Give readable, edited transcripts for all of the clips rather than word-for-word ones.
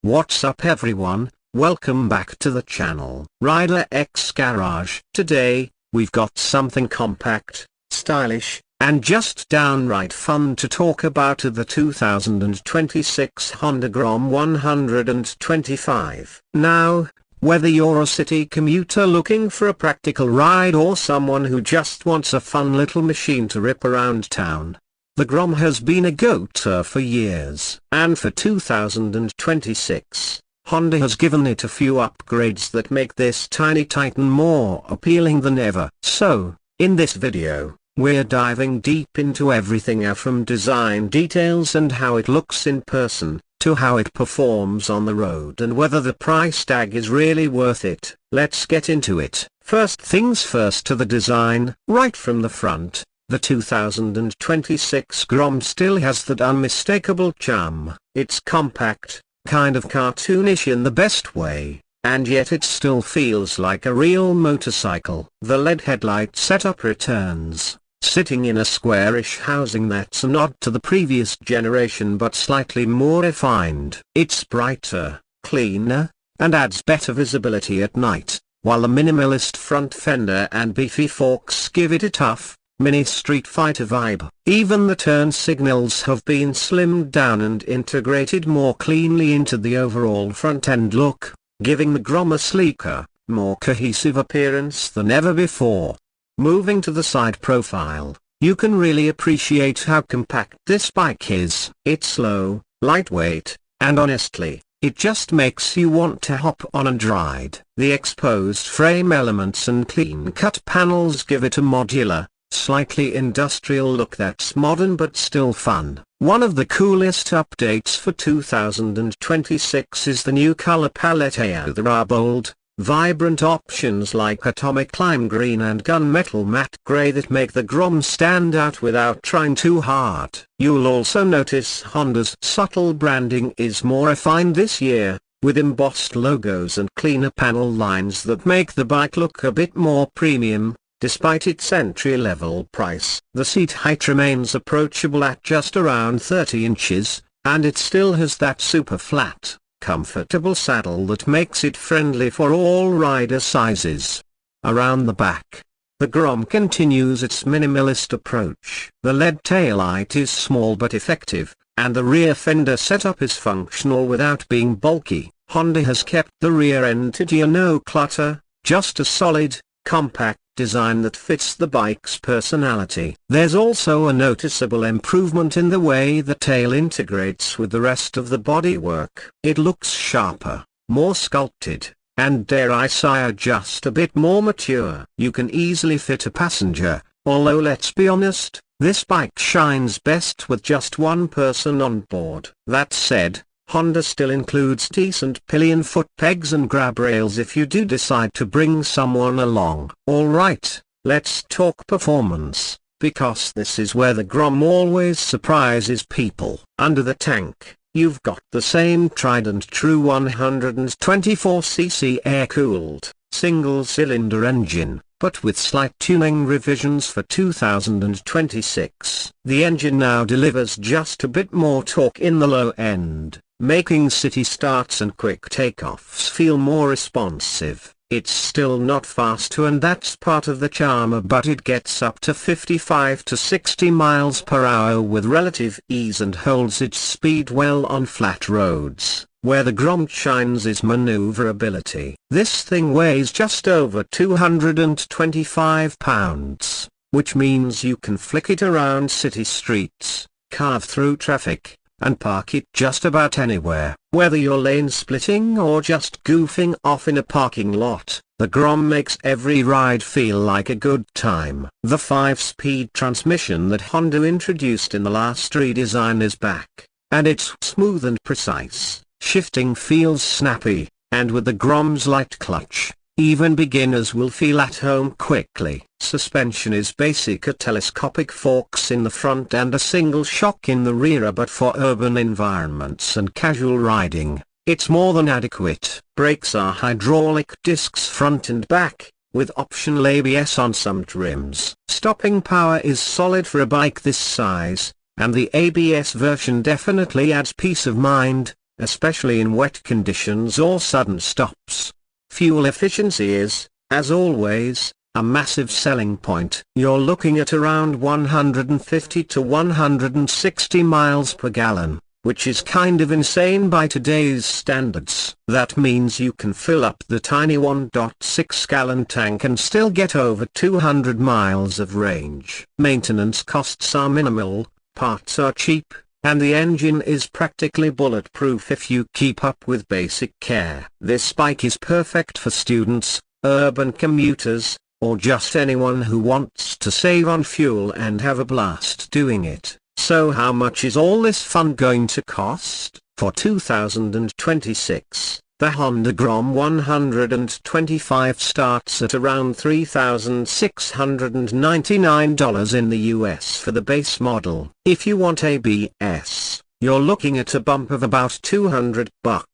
What's up everyone, welcome back to the channel Rider X Garage. Today, we've got something compact, stylish, and just downright fun to talk about: the 2026 Honda Grom 125. Now, whether you're a city commuter looking for a practical ride or someone who just wants a fun little machine to rip around town, the Grom has been a go-to for years. And for 2026, Honda has given it a few upgrades that make this tiny titan more appealing than ever. So, in this video, we're diving deep into everything from design details and how it looks in person, to how it performs on the road and whether the price tag is really worth it. Let's get into it. First things first, to the design. Right from the front, the 2026 Grom still has that unmistakable charm. It's compact, kind of cartoonish in the best way, and yet it still feels like a real motorcycle. The LED headlight setup returns, sitting in a squarish housing that's a nod to the previous generation but slightly more refined. It's brighter, cleaner, and adds better visibility at night, while the minimalist front fender and beefy forks give it a tough, mini Street Fighter vibe. Even the turn signals have been slimmed down and integrated more cleanly into the overall front-end look, giving the Grom a sleeker, more cohesive appearance than ever before. Moving to the side profile, you can really appreciate how compact this bike is. It's low, lightweight, and honestly, it just makes you want to hop on and ride. The exposed frame elements and clean-cut panels give it a modular, slightly industrial look that's modern but still fun. One of the coolest updates for 2026 is the new color palette. There are bold, vibrant options like atomic lime green and gunmetal matte gray that make the Grom stand out without trying too hard. You'll also notice Honda's subtle branding is more refined this year, with embossed logos and cleaner panel lines that make the bike look a bit more premium. Despite its entry-level price, the seat height remains approachable at just around 30 inches, and it still has that super flat, comfortable saddle that makes it friendly for all rider sizes. Around the back, the Grom continues its minimalist approach. The LED taillight is small but effective, and the rear fender setup is functional without being bulky. Honda has kept the rear end to no clutter, just a solid, compact design that fits the bike's personality. There's also a noticeable improvement in the way the tail integrates with the rest of the bodywork. It looks sharper, more sculpted, and dare I say just a bit more mature. You can easily fit a passenger, although let's be honest, this bike shines best with just one person on board. That said, Honda still includes decent pillion foot pegs and grab rails if you do decide to bring someone along. Alright, let's talk performance, because this is where the Grom always surprises people. Under the tank, you've got the same tried and true 124cc air-cooled, single-cylinder engine, but with slight tuning revisions for 2026. The engine now delivers just a bit more torque in the low end, making city starts and quick takeoffs feel more responsive. It's still not fast, and that's part of the charm, but it gets up to 55 to 60 miles per hour with relative ease and holds its speed well on flat roads. Where the Grom shines is maneuverability. This thing weighs just over 225 pounds, which means you can flick it around city streets, carve through traffic, and park it just about anywhere. Whether you're lane splitting or just goofing off in a parking lot, the Grom makes every ride feel like a good time. The 5-speed transmission that Honda introduced in the last redesign is back, and it's smooth and precise. Shifting feels snappy, and with the Grom's light clutch, even beginners will feel at home quickly. Suspension is basic: a telescopic forks in the front and a single shock in the rear, but for urban environments and casual riding, it's more than adequate. Brakes are hydraulic discs front and back, with optional ABS on some trims. Stopping power is solid for a bike this size, and the ABS version definitely adds peace of mind, especially in wet conditions or sudden stops. Fuel efficiency is, as always, a massive selling point. You're looking at around 150 to 160 miles per gallon, which is kind of insane by today's standards. That means you can fill up the tiny 1.6-gallon tank and still get over 200 miles of range. Maintenance costs are minimal, parts are cheap, and the engine is practically bulletproof if you keep up with basic care. This bike is perfect for students, urban commuters, or just anyone who wants to save on fuel and have a blast doing it. So how much is all this fun going to cost? For 2026, the Honda Grom 125 starts at around $3,699 in the US for the base model. If you want ABS, you're looking at a bump of about $200.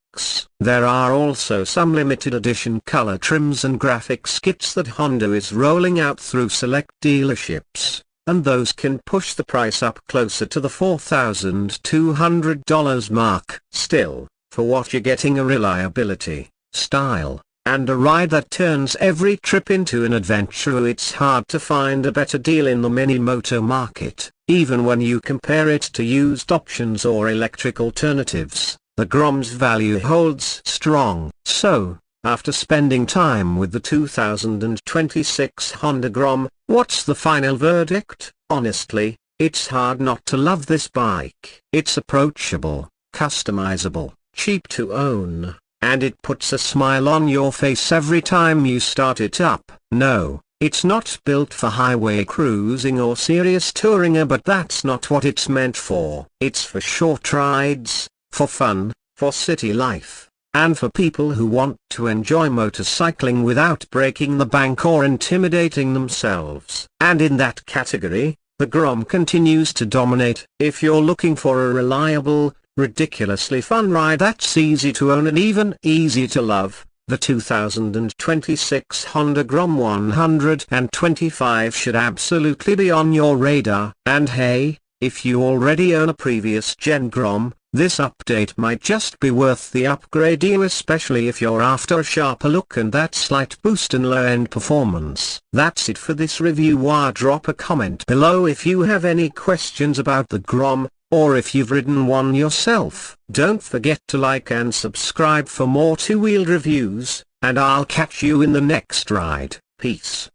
There are also some limited edition color trims and graphics kits that Honda is rolling out through select dealerships, and those can push the price up closer to the $4,200 mark. Still, for what you're getting, a reliability, style, and a ride that turns every trip into an adventure, it's hard to find a better deal in the mini-moto market. Even when you compare it to used options or electric alternatives, the Grom's value holds strong. So, after spending time with the 2026 Honda Grom, what's the final verdict? Honestly, it's hard not to love this bike. It's approachable, customizable, cheap to own, and it puts a smile on your face every time you start it up. No, it's not built for highway cruising or serious touring, but that's not what it's meant for. It's for short rides, for fun, for city life, and for people who want to enjoy motorcycling without breaking the bank or intimidating themselves. And in that category, the Grom continues to dominate. If you're looking for a reliable, ridiculously fun ride that's easy to own and even easy to love, the 2026 Honda Grom 125 should absolutely be on your radar. And hey, if you already own a previous gen Grom, this update might just be worth the upgrade, especially if you're after a sharper look and that slight boost in low-end performance. That's it for this review. Drop a comment below if you have any questions about the Grom, or if you've ridden one yourself. Don't forget to like and subscribe for more two-wheeled reviews, and I'll catch you in the next ride. Peace.